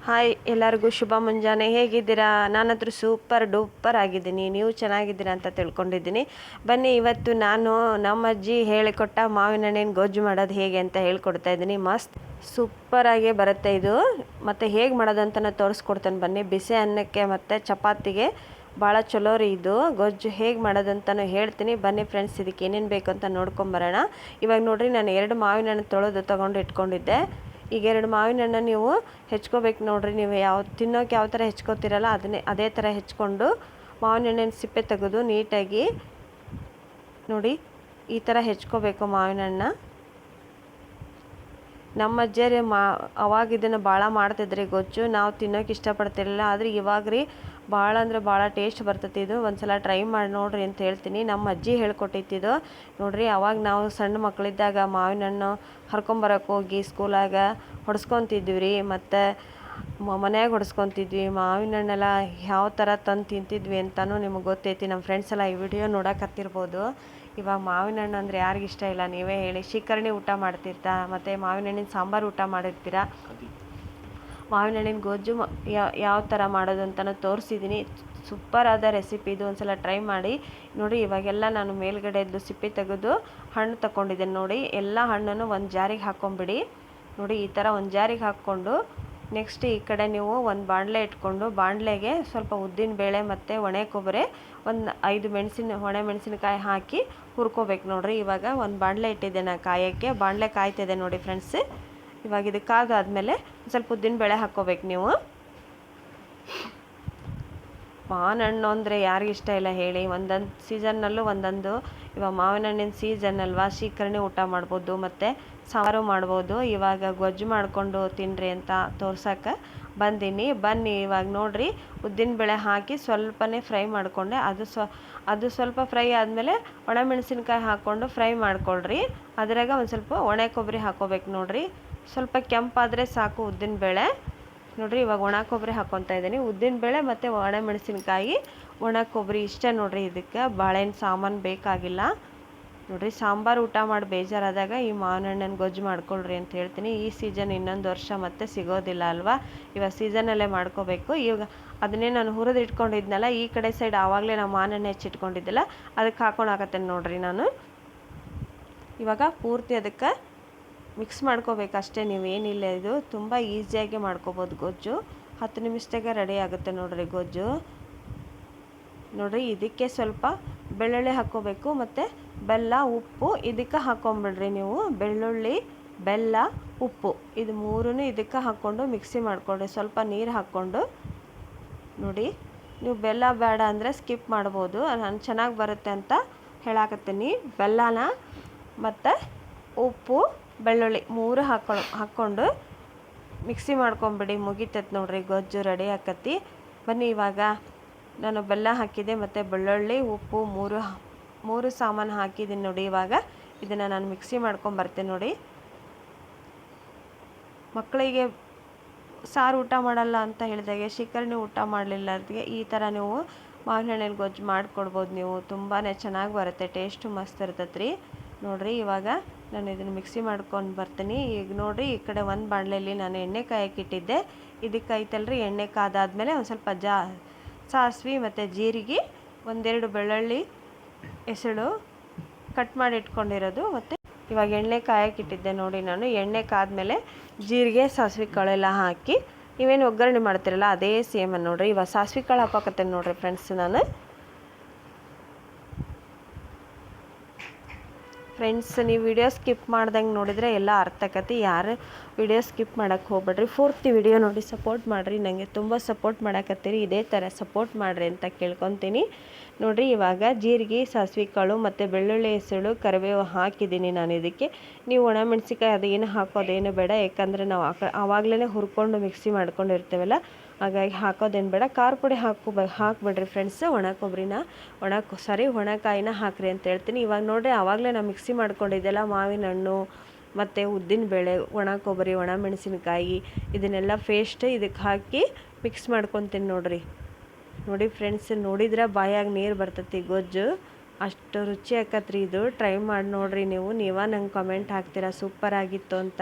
Hi ಎಲ್ಲರಿಗೂ ಶುಭ ಮುಂಜಾನೆ. ಹೇಗಿದ್ದೀರಾ? ನಾನಂತೂ ಸೂಪರ್ ಡೂಪರ್ ಆಗಿದ್ದೀನಿ. ನೀವು ಚೆನ್ನಾಗಿದ್ದೀರಾ ಅಂತ ತಿಳ್ಕೊಂಡಿದ್ದೀನಿ. ಬನ್ನಿ, ಇವತ್ತು ನಾನು ನಮ್ಮ ಅಜ್ಜಿ ಹೇಳಿಕೊಟ್ಟ ಮಾವಿನ ಹಣ್ಣಿನ ಗೊಜ್ಜು ಮಾಡೋದು ಹೇಗೆ ಅಂತ ಹೇಳ್ಕೊಡ್ತಾ ಇದ್ದೀನಿ. ಮಸ್ತ್ ಸೂಪರಾಗಿ ಬರುತ್ತೆ ಇದು. ಮತ್ತು ಹೇಗೆ ಮಾಡೋದು ಅಂತ ನಾನು ತೋರಿಸ್ಕೊಡ್ತೇನೆ. ಬನ್ನಿ, ಬಿಸಿ ಅನ್ನಕ್ಕೆ ಮತ್ತು ಚಪಾತಿಗೆ ಭಾಳ ಚಲೋ ರೀ ಇದು ಗೊಜ್ಜು. ಹೇಗೆ ಮಾಡೋದಂತಲೂ ಹೇಳ್ತೀನಿ. ಬನ್ನಿ ಫ್ರೆಂಡ್ಸ್, ಇದಕ್ಕೆ ಏನೇನು ಬೇಕು ಅಂತ ನೋಡ್ಕೊಂಬರೋಣ. ಇವಾಗ ನೋಡಿರಿ, ನಾನು 2 ಮಾವಿನ ಹಣ್ಣು ತೊಳೆದು ತೊಗೊಂಡು ಇಟ್ಕೊಂಡಿದ್ದೆ. ಈಗ 2 ಮಾವಿನ ಹಣ್ಣು ನೀವು ಹೆಚ್ಕೋಬೇಕು ನೋಡಿರಿ. ನೀವು ತಿನ್ನೋಕೆ ಯಾವ ಥರ ಹೆಚ್ಕೋತಿರಲ್ಲ ಅದೇ ಥರ ಹೆಚ್ಕೊಂಡು ಮಾವಿನ ಹಣ್ಣಿನ ಸಿಪ್ಪೆ ತೆಗೆದು ನೀಟಾಗಿ ನೋಡಿ ಈ ಥರ ಹೆಚ್ಕೋಬೇಕು ಮಾವಿನ ಹಣ್ಣು. ನಮ್ಮ ಅಜ್ಜಿಯರೇ ಅವಾಗ ಇದನ್ನು ಭಾಳ ಮಾಡ್ತಿದ್ರಿ ಗೊಜ್ಜು. ನಾವು ತಿನ್ನೋಕೆ ಇಷ್ಟಪಡ್ತಿರಲಿಲ್ಲ. ಆದರೆ ಇವಾಗ ರೀ ಭಾಳ ಅಂದರೆ ಭಾಳ ಟೇಸ್ಟ್ ಬರ್ತೈತಿ ಇದು. ಒಂದ್ಸಲ ಟ್ರೈ ಮಾಡಿ ನೋಡಿರಿ ಅಂತ ಹೇಳ್ತೀನಿ. ನಮ್ಮ ಅಜ್ಜಿ ಹೇಳ್ಕೊಟ್ಟಿದ್ದು ನೋಡಿರಿ. ಅವಾಗ ನಾವು ಸಣ್ಣ ಮಕ್ಕಳಿದ್ದಾಗ ಮಾವಿನ ಹಣ್ಣು ಹರ್ಕೊಂಬರಕ್ಕೆ ಹೋಗಿ ಸ್ಕೂಲಾಗ ಹೊಡ್ಸ್ಕೊತಿದ್ವಿ ರೀ. ಮತ್ತು ಮನ್ಯಾಗ ಹೊಡ್ಸ್ಕೊತಿದ್ವಿ. ಮಾವಿನ ಹಣ್ಣೆಲ್ಲ ಯಾವ ಥರ ತಂದು ತಿಂತಿದ್ವಿ ಅಂತಲೂ ನಿಮಗೆ ಗೊತ್ತೈತಿ. ನಮ್ಮ ಫ್ರೆಂಡ್ಸ್ ಎಲ್ಲ ಈ ವಿಡಿಯೋ ನೋಡೋಕತ್ತಿರ್ಬೋದು. ಇವಾಗ ಮಾವಿನ ಹಣ್ಣು ಅಂದರೆ ಯಾರಿಗಿಷ್ಟ ಇಲ್ಲ ನೀವೇ ಹೇಳಿ. ಶೀಕರಣೆ ಊಟ ಮಾಡ್ತಿರ್ತಾ, ಮತ್ತು ಮಾವಿನ ಹಣ್ಣಿನ ಸಾಂಬಾರು ಊಟ ಮಾಡಿರ್ತೀರ. ಮಾವಿನ ಹಣ್ಣಿನ ಗೊಜ್ಜು ಯಾವ ಥರ ಮಾಡೋದು ಅಂತಲೂ ತೋರಿಸಿದ್ದೀನಿ. ಸೂಪರ್ ಆದ ರೆಸಿಪಿ ಇದು. ಒಂದ್ಸಲ ಟ್ರೈ ಮಾಡಿ ನೋಡಿ. ಇವಾಗೆಲ್ಲ ನಾನು ಮೇಲ್ಗಡೆದ್ದು ಸಿಪ್ಪೆ ತೆಗೆದು ಹಣ್ಣು ತಗೊಂಡಿದ್ದೇನೆ ನೋಡಿ. ಎಲ್ಲ ಹಣ್ಣನ್ನು ಒಂದು ಜಾರಿಗೆ ಹಾಕ್ಕೊಂಬಿಡಿ ನೋಡಿ. ಈ ಥರ ಒಂದು ಜಾರಿಗೆ ಹಾಕ್ಕೊಂಡು ನೆಕ್ಸ್ಟ್ ಈ ಕಡೆ ನೀವು ಒಂದು ಬಾಣಲೆ ಇಟ್ಕೊಂಡು ಬಾಣಲೆಗೆ ಸ್ವಲ್ಪ ಉದ್ದಿನ ಬೇಳೆ ಮತ್ತು ಒಣ ಕೊಬ್ಬರಿ, ಒಂದು 5 ಒಣ ಮೆಣಸಿನಕಾಯಿ ಹಾಕಿ ಹುರ್ಕೋಬೇಕು ನೋಡಿರಿ. ಇವಾಗ ಒಂದು ಬಾಣಲೆ ಇಟ್ಟಿದ್ದೆ ನಾನು ಕಾಯೋಕ್ಕೆ. ಬಾಣಲೆ ಕಾಯ್ತಿದೆ ನೋಡಿ ಫ್ರೆಂಡ್ಸ್. ಇವಾಗ ಇದು ಕಾದಾದ್ಮೇಲೆ ಸ್ವಲ್ಪ ಉದ್ದಿನ ಬೇಳೆ ಹಾಕ್ಕೋಬೇಕು ನೀವು. ಮಾವಿನ ಹಣ್ಣು ಅಂದರೆ ಯಾರಿಗಿಷ್ಟ ಇಲ್ಲ ಹೇಳಿ. ಒಂದೊಂದು ಸೀಸನ್ನಲ್ಲೂ ಒಂದೊಂದು. ಇವಾಗ ಮಾವಿನ ಹಣ್ಣಿನ ಸೀಸನ್ ಅಲ್ವಾ, ಶೀಕರಣೆ ಊಟ ಮಾಡ್ಬೋದು ಮತ್ತು ಸಾರು ಮಾಡ್ಬೋದು. ಇವಾಗ ಗೊಜ್ಜು ಮಾಡಿಕೊಂಡು ತಿನ್ನಿರಿ ಅಂತ ತೋರ್ಸೋಕೆ ಬಂದೀನಿ. ಬನ್ನಿ ಇವಾಗ ನೋಡಿರಿ, ಉದ್ದಿನ ಬೇಳೆ ಹಾಕಿ ಸ್ವಲ್ಪನೇ ಫ್ರೈ ಮಾಡಿಕೊಂಡೆ. ಅದು ಸ್ವಲ್ಪ ಫ್ರೈ ಆದಮೇಲೆ ಒಣಮೆಣಸಿನ್ಕಾಯಿ ಹಾಕ್ಕೊಂಡು ಫ್ರೈ ಮಾಡ್ಕೊಳ್ರಿ. ಅದ್ರಾಗ ಒಂದು ಸ್ವಲ್ಪ ಒಣ ಕೊಬ್ಬರಿ ಹಾಕ್ಕೋಬೇಕು ನೋಡಿರಿ. ಸ್ವಲ್ಪ ಕೆಂಪಾದರೆ ಸಾಕು ಉದ್ದಿನ ಬೇಳೆ ನೋಡಿರಿ. ಇವಾಗ ಒಣ ಕೊಬ್ಬರಿ ಹಾಕ್ಕೊತಾ ಇದ್ದೀನಿ. ಉದ್ದಿನ ಬೇಳೆ ಮತ್ತು ಒಣ ಮೆಣಸಿನ್ಕಾಯಿ, ಒಣ ಕೊಬ್ಬರಿ ಇಷ್ಟೇ ನೋಡಿರಿ. ಇದಕ್ಕೆ ಬಾಳೆಹಣ್ಣು ಸಾಮಾನು ಬೇಕಾಗಿಲ್ಲ ನೋಡಿರಿ. ಸಾಂಬಾರು ಊಟ ಮಾಡಿ ಬೇಜಾರಾದಾಗ ಈ ಮಾವಿನ ಹಣ್ಣಿನ ಗೊಜ್ಜು ಮಾಡ್ಕೊಳ್ರಿ ಅಂತ ಹೇಳ್ತೀನಿ. ಈ ಸೀಸನ್ ಇನ್ನೊಂದು ವರ್ಷ ಮತ್ತೆ ಸಿಗೋದಿಲ್ಲ ಅಲ್ವಾ. ಇವಾಗ ಸೀಸನಲ್ಲೇ ಮಾಡ್ಕೋಬೇಕು. ಇವಾಗ ಅದನ್ನೇ ನಾನು ಹುರಿದು ಇಟ್ಕೊಂಡಿದ್ನಲ್ಲ ಈ ಕಡೆ ಸೈಡ್, ಆವಾಗಲೇ ನಾವು ಮಾವಿನ ಹಣ್ಣು ಹೆಚ್ಚಿಟ್ಕೊಂಡಿದ್ದೆಲ್ಲ ಅದಕ್ಕೆ ಹಾಕೊಂಡು ಹಾಕತ್ತೇನೆ ನೋಡಿರಿ ನಾನು. ಇವಾಗ ಪೂರ್ತಿ ಅದಕ್ಕೆ ಮಿಕ್ಸ್ ಮಾಡ್ಕೋಬೇಕು ಅಷ್ಟೇ. ನೀವೇನಿಲ್ಲ, ಇದು ತುಂಬ ಈಸಿಯಾಗಿ ಮಾಡ್ಕೋಬೋದು ಗೊಜ್ಜು. 10 ನಿಮಿಷದಾಗೆ ರೆಡಿ ಆಗುತ್ತೆ ನೋಡಿರಿ ಗೊಜ್ಜು. ನೋಡಿರಿ, ಇದಕ್ಕೆ ಸ್ವಲ್ಪ ಬೆಳ್ಳುಳ್ಳಿ ಹಾಕ್ಕೋಬೇಕು ಮತ್ತು ಬೆಲ್ಲ, ಉಪ್ಪು ಇದಕ್ಕೆ ಹಾಕ್ಕೊಂಬಿಡ್ರಿ ನೀವು. ಬೆಳ್ಳುಳ್ಳಿ, ಬೆಲ್ಲ, ಉಪ್ಪು ಇದು 3 ಇದಕ್ಕೆ ಹಾಕ್ಕೊಂಡು ಮಿಕ್ಸಿ ಮಾಡಿಕೊಡ್ರಿ. ಸ್ವಲ್ಪ ನೀರು ಹಾಕ್ಕೊಂಡು ನೋಡಿ. ನೀವು ಬೆಲ್ಲ ಬೇಡ ಅಂದರೆ ಸ್ಕಿಪ್ ಮಾಡ್ಬೋದು. ನಾನು ಚೆನ್ನಾಗಿ ಬರುತ್ತೆ ಅಂತ ಹೇಳಾಕತ್ತೀನಿ. ಬೆಲ್ಲನ ಮತ್ತು ಉಪ್ಪು, ಬೆಳ್ಳುಳ್ಳಿ 3 ಹಾಕ್ಕೊಂಡು ಮಿಕ್ಸಿ ಮಾಡ್ಕೊಂಬಿಡಿ. ಮುಗಿತೈತೆ ನೋಡಿರಿ, ಗೊಜ್ಜು ರೆಡಿ ಆಕತಿ. ಬನ್ನಿ, ಇವಾಗ ನಾನು ಬೆಲ್ಲ ಹಾಕಿದೆ ಮತ್ತು ಬೆಳ್ಳುಳ್ಳಿ, ಉಪ್ಪು 3 ಸಾಮಾನು ಹಾಕಿದ್ದೀನಿ ನೋಡಿ. ಇವಾಗ ಇದನ್ನು ನಾನು ಮಿಕ್ಸಿ ಮಾಡ್ಕೊಂಬರ್ತೀನಿ ನೋಡಿ. ಮಕ್ಕಳಿಗೆ ಸಾರು ಊಟ ಮಾಡಲ್ಲ ಅಂತ ಹೇಳಿದಾಗೆ, ಶೀಕರಣೆ ಊಟ ಮಾಡಲಿಲ್ಲ ಅದಕ್ಕೆ ಈ ಥರ ನೀವು ಮಾವಿನ ಹಣ್ಣಿನ ಗೊಜ್ಜು ಮಾಡಿಕೊಡ್ಬೋದು ನೀವು. ತುಂಬಾ ಚೆನ್ನಾಗಿ ಬರುತ್ತೆ, ಟೇಸ್ಟು ಮಸ್ತ್ ಇರ್ತೈತೆ ರೀ ನೋಡಿರಿ. ಇವಾಗ ನಾನು ಇದನ್ನು ಮಿಕ್ಸಿ ಮಾಡ್ಕೊಂಡು ಬರ್ತೀನಿ. ಈಗ ನೋಡಿರಿ, ಈ ಕಡೆ ಒಂದು ಬಾಣಲೆಯಲ್ಲಿ ನಾನು ಎಣ್ಣೆ ಕಾಯಕ್ಕಿಟ್ಟಿದ್ದೆ. ಇದಕ್ಕೆ ಐತಲ್ರಿ, ಎಣ್ಣೆ ಕಾದಾದ್ಮೇಲೆ ಒಂದು ಸ್ವಲ್ಪ ಸಾಸಿವೆ ಮತ್ತು ಜೀರಿಗೆ, 1-2 ಬೆಳ್ಳುಳ್ಳಿ ಎಸಳು ಕಟ್ ಮಾಡಿ ಇಟ್ಕೊಂಡಿರೋದು. ಮತ್ತು ಇವಾಗ ಎಣ್ಣೆ ಕಾಯಕ್ಕಿಟ್ಟಿದ್ದೆ ನೋಡಿ ನಾನು. ಎಣ್ಣೆ ಕಾದ್ಮೇಲೆ ಜೀರಿಗೆ, ಸಾಸಿವೆ ಕಾಳೆಲ್ಲ ಹಾಕಿ ನೀವೇನು ಒಗ್ಗರಣೆ ಮಾಡ್ತಿರಲ್ಲ ಅದೇ ಸೇಮ್ ನೋಡಿರಿ. ಇವಾಗ ಸಾಸಿವೆ ಕಾಳು ಹಾಕೋಕತ್ತೇನೆ ನೋಡಿರಿ ಫ್ರೆಂಡ್ಸ್ ನಾನು. ನೀವು ವಿಡಿಯೋ ಸ್ಕಿಪ್ ಮಾಡ್ದಂಗೆ ನೋಡಿದರೆ ಎಲ್ಲ ಅರ್ಥ ಆಕತಿ. ಯಾರು ವಿಡಿಯೋ ಸ್ಕಿಪ್ ಮಾಡೋಕ್ಕೆ ಹೋಗ್ಬೇಡ್ರಿ, ಪೂರ್ತಿ ವಿಡಿಯೋ ನೋಡಿ ಸಪೋರ್ಟ್ ಮಾಡಿರಿ. ನನಗೆ ತುಂಬ ಸಪೋರ್ಟ್ ಮಾಡಕತ್ತೀರಿ. ಇದೇ ಥರ ಸಪೋರ್ಟ್ ಮಾಡಿರಿ ಅಂತ ಕೇಳ್ಕೊತೀನಿ ನೋಡಿರಿ. ಇವಾಗ ಜೀರಿಗೆ, ಸಾಸಿವೆ ಕಾಳು ಮತ್ತು ಬೆಳ್ಳುಳ್ಳಿ ಹೆಸಳು, ಕರಿಬೇವು ಹಾಕಿದ್ದೀನಿ ನಾನು ಇದಕ್ಕೆ. ನೀವು ಒಣಮೆಣ್ಸಿಕಾಯಿ ಅದೇನು ಹಾಕೋದೇನು ಬೇಡ, ಯಾಕಂದರೆ ನಾವು ಆವಾಗಲೇ ಹುರ್ಕೊಂಡು ಮಿಕ್ಸಿ ಮಾಡ್ಕೊಂಡಿರ್ತೇವಲ್ಲ, ಹಾಗಾಗಿ ಹಾಕೋದೇನು ಬೇಡ. ಖಾರ ಪುಡಿ ಹಾಕ್ಬಿಡ್ರಿ ಫ್ರೆಂಡ್ಸ್. ಒಣ ಕೊಬ್ಬರಿನ ಒಣಕಾಯಿನ ಹಾಕ್ರಿ ಅಂತ ಹೇಳ್ತೀನಿ. ಇವಾಗ ನೋಡಿರಿ, ಆವಾಗಲೇ ನಾವು ಮಿಕ್ಸಿ ಮಾಡ್ಕೊಂಡಿದ್ದೆಲ್ಲ ಮಾವಿನ ಹಣ್ಣು ಮತ್ತು ಉದ್ದಿನ ಬೇಳೆ, ಒಣ ಕೊಬ್ಬರಿ, ಒಣ ಮೆಣಸಿನ್ಕಾಯಿ ಇದನ್ನೆಲ್ಲ ಪೇಸ್ಟ್ ಇದಕ್ಕೆ ಹಾಕಿ ಮಿಕ್ಸ್ ಮಾಡ್ಕೊತೀನಿ ನೋಡಿ ಫ್ರೆಂಡ್ಸ್. ನೋಡಿದ್ರೆ ಬಾಯಾಗ ನೀರು ಬರ್ತೈತಿ ಗೊಜ್ಜು. ಅಷ್ಟು ರುಚಿ ಆಕತ್ರಿ ಇದು. ಟ್ರೈ ಮಾಡಿ ನೋಡಿರಿ ನೀವು. ನಂಗೆ ಕಮೆಂಟ್ ಹಾಕ್ತೀರಾ ಸೂಪರ್ ಆಗಿತ್ತು ಅಂತ.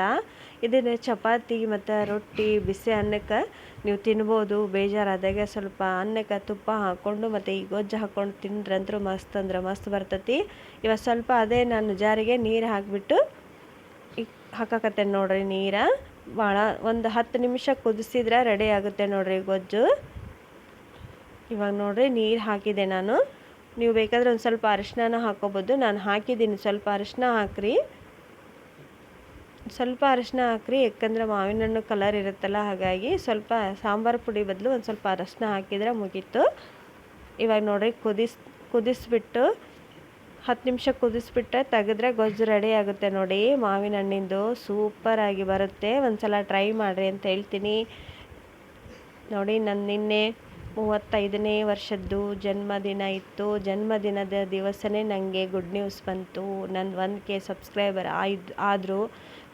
ಇದನ್ನು ಚಪಾತಿ ಮತ್ತು ರೊಟ್ಟಿ ಬಿಸಿ ಅನ್ನಕ್ಕೆ ನೀವು ತಿನ್ಬೋದು. ಬೇಜಾರಾದಾಗ ಸ್ವಲ್ಪ ಅನ್ನಕ್ಕೆ ತುಪ್ಪ ಹಾಕ್ಕೊಂಡು ಮತ್ತು ಈ ಗೊಜ್ಜು ಹಾಕ್ಕೊಂಡು ತಿಂದ್ರಂತೂ ಮಸ್ತ್ ಅಂದ್ರೆ ಮಸ್ತ್ ಬರ್ತೈತಿ. ಇವಾಗ ಸ್ವಲ್ಪ ಅದೇ ನಾನು ಜಾರಿಗೆ ನೀರು ಹಾಕಿಬಿಟ್ಟು ಹಾಕಕತ್ತೇನೆ ನೋಡಿರಿ. ನೀರು ಭಾಳ ಒಂದು 10 ನಿಮಿಷ ಕುದಿಸಿದ್ರೆ ರೆಡಿ ಆಗುತ್ತೆ ನೋಡಿರಿ ಗೊಜ್ಜು. ಇವಾಗ ನೋಡಿರಿ ನೀರು ಹಾಕಿದೆ ನಾನು. ನೀವು ಬೇಕಾದರೆ ಒಂದು ಸ್ವಲ್ಪ ಅರಿಶಿನ ಹಾಕ್ಕೋಬೋದು. ನಾನು ಹಾಕಿದ್ದೀನಿ. ಸ್ವಲ್ಪ ಅರಿಶಿನ ಹಾಕ್ರಿ, ಯಾಕಂದರೆ ಮಾವಿನ ಹಣ್ಣು ಕಲರ್ ಇರುತ್ತಲ್ಲ, ಹಾಗಾಗಿ ಸ್ವಲ್ಪ ಸಾಂಬಾರು ಪುಡಿ ಬದಲು ಒಂದು ಸ್ವಲ್ಪ ಅರಿಶಿನ ಹಾಕಿದರೆ ಮುಗೀತು. ಇವಾಗ ನೋಡಿರಿ ಕುದಿಸ್ಬಿಟ್ಟು 10 ನಿಮಿಷ ಕುದಿಸ್ಬಿಟ್ಟರೆ ತೆಗೆದ್ರೆ ಗೊಜ್ಜು ರೆಡಿ ಆಗುತ್ತೆ ನೋಡಿ. ಮಾವಿನ ಹಣ್ಣಿಂದು ಸೂಪರಾಗಿ ಬರುತ್ತೆ. ಒಂದ್ಸಲ ಟ್ರೈ ಮಾಡಿರಿ ಅಂತ ಹೇಳ್ತೀನಿ ನೋಡಿ. ನನ್ನ ನಿನ್ನೆ 35ನೇ ವರ್ಷದ್ದು ಜನ್ಮದಿನ ಇತ್ತು. ಜನ್ಮದಿನದ ದಿವಸನೇ ನನಗೆ ಗುಡ್ ನ್ಯೂಸ್ ಬಂತು. ನನ್ನ 1K ಸಬ್ಸ್ಕ್ರೈಬರ್ ಆದರೂ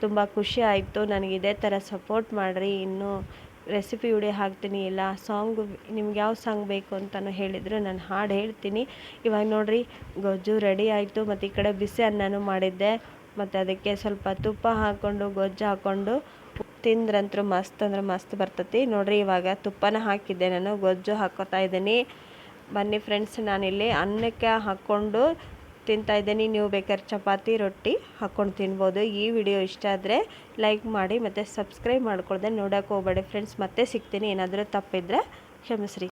ತುಂಬ ಖುಷಿ ಆಯಿತು. ನನಗೆ ಇದೇ ಥರ ಸಪೋರ್ಟ್ ಮಾಡಿರಿ. ಇನ್ನೂ ರೆಸಿಪಿ ವಿಡಿಯೋ ಹಾಕ್ತೀನಿ. ಇಲ್ಲ ಸಾಂಗು ನಿಮ್ಗೆ ಯಾವ ಸಾಂಗ್ ಬೇಕು ಅಂತಲೂ ಹೇಳಿದ್ರು ನಾನು ಹಾಡು ಹೇಳ್ತೀನಿ. ಇವಾಗ ನೋಡಿರಿ ಗೊಜ್ಜು ರೆಡಿ ಆಯಿತು. ಮತ್ತು ಈ ಕಡೆ ಬಿಸಿ ಅನ್ನನೂ ಮಾಡಿದ್ದೆ. ಮತ್ತು ಅದಕ್ಕೆ ಸ್ವಲ್ಪ ತುಪ್ಪ ಹಾಕ್ಕೊಂಡು ಗೊಜ್ಜು ಹಾಕ್ಕೊಂಡು ತಿಂದ್ರಂತೂ ಮಸ್ತ್ ಅಂದ್ರೆ ಮಸ್ತ್ ಬರ್ತೈತಿ ನೋಡಿರಿ. ಇವಾಗ ತುಪ್ಪನ ಹಾಕಿದ್ದೆ, ನಾನು ಗೊಜ್ಜು ಹಾಕ್ಕೋತಾ ಇದ್ದೀನಿ. ಬನ್ನಿ ಫ್ರೆಂಡ್ಸ್, ನಾನಿಲ್ಲಿ ಅನ್ನಕ್ಕೆ ಹಾಕ್ಕೊಂಡು ತಿಂತಾಯಿದ್ದೀನಿ. ನೀವು ಬೇಕಾದ್ರೆ ಚಪಾತಿ ರೊಟ್ಟಿ ಹಾಕ್ಕೊಂಡು ತಿನ್ಬೋದು. ಈ ವಿಡಿಯೋ ಇಷ್ಟ ಆದರೆ ಲೈಕ್ ಮಾಡಿ ಮತ್ತು ಸಬ್ಸ್ಕ್ರೈಬ್ ಮಾಡ್ಕೊಳ್ದೆ ನೋಡೋಕೆ ಹೋಗಬೇಡಿ ಫ್ರೆಂಡ್ಸ್. ಮತ್ತೆ ಸಿಗ್ತೀನಿ. ಏನಾದರೂ ತಪ್ಪಿದ್ರೆ ಕ್ಷಮಿಸ್ರಿ.